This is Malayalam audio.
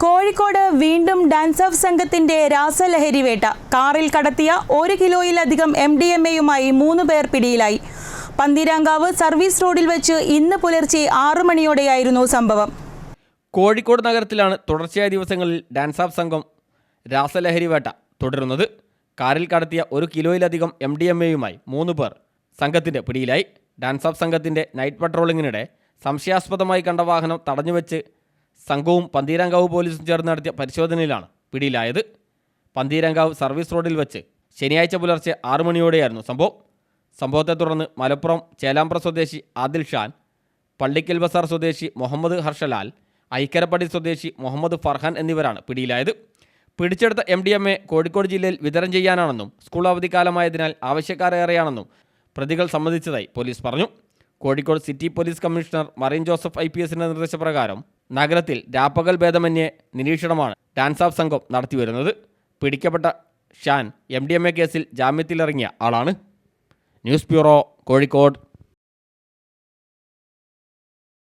കോഴിക്കോട് വീണ്ടും ഡാൻസ് ഓഫ് സംഘത്തിന്റെ രാസലഹരി വേട്ട. കാറിൽ കടത്തിയ 1 കിലോയിലധികം MDMA-യുമായി 3 പേർ പിടിയിലായി. പന്തീരാങ്കാവ് സർവീസ് റോഡിൽ വെച്ച് ഇന്ന് പുലർച്ചെ 6 മണിയോടെയായിരുന്നു സംഭവം. കോഴിക്കോട് നഗരത്തിലാണ് തുടർച്ചയായ ദിവസങ്ങളിൽ ഡാൻസ് ഓഫ് സംഘം രാസലഹരി വേട്ട തുടരുന്നത്. കാറിൽ കടത്തിയ 1 കിലോയിലധികം MDMA-യുമായി 3 പേർ സംഘത്തിന്റെ പിടിയിലായി. ഡാൻസ് ഓഫ് സംഘത്തിന്റെ നൈറ്റ് പട്രോളിങ്ങിനിടെ സംശയാസ്പദമായി കണ്ട വാഹനം തടഞ്ഞുവെച്ച് സംഘവും പന്തീരാങ്കാവ് പോലീസും ചേർന്ന് നടത്തിയ പരിശോധനയിലാണ് പിടിയിലായത്. പന്തീരാങ്കാവ് സർവീസ് റോഡിൽ വെച്ച് ശനിയാഴ്ച പുലർച്ചെ 6 മണിയോടെയായിരുന്നു സംഭവത്തെ തുടർന്ന് മലപ്പുറം ചേലാമ്പ്ര സ്വദേശി ആദിൽ ഷാൻ, പള്ളിക്കൽ ബസാർ സ്വദേശി മുഹമ്മദ് ഹർഷലാൽ, ഐക്കരപ്പടി സ്വദേശി മുഹമ്മദ് ഫർഹാൻ എന്നിവരാണ് പിടിയിലായത്. പിടിച്ചെടുത്ത MDMA കോഴിക്കോട് ജില്ലയിൽ വിതരണം ചെയ്യാനാണെന്നും സ്കൂൾ അവധിക്കാലമായതിനാൽ ആവശ്യക്കാരേറെയാണെന്നും പ്രതികൾ സമ്മതിച്ചതായി പോലീസ് പറഞ്ഞു. Kozhikode city police commissioner Merin Joseph IPSന്റെ നിർദ്ദേശപ്രകാരം നഗരത്തിൽ രാപ്പകൽ ഭേദമന്യേ നിരീക്ഷണമാണ് ഡാൻസ് ഓഫ് സംഘം നടത്തിവരുന്നത്. പിടിക്കപ്പെട്ട ഷാൻ MDMA കേസിൽ ജാമ്യത്തിലിറങ്ങിയ ആളാണ്. News bureau, Kozhikode.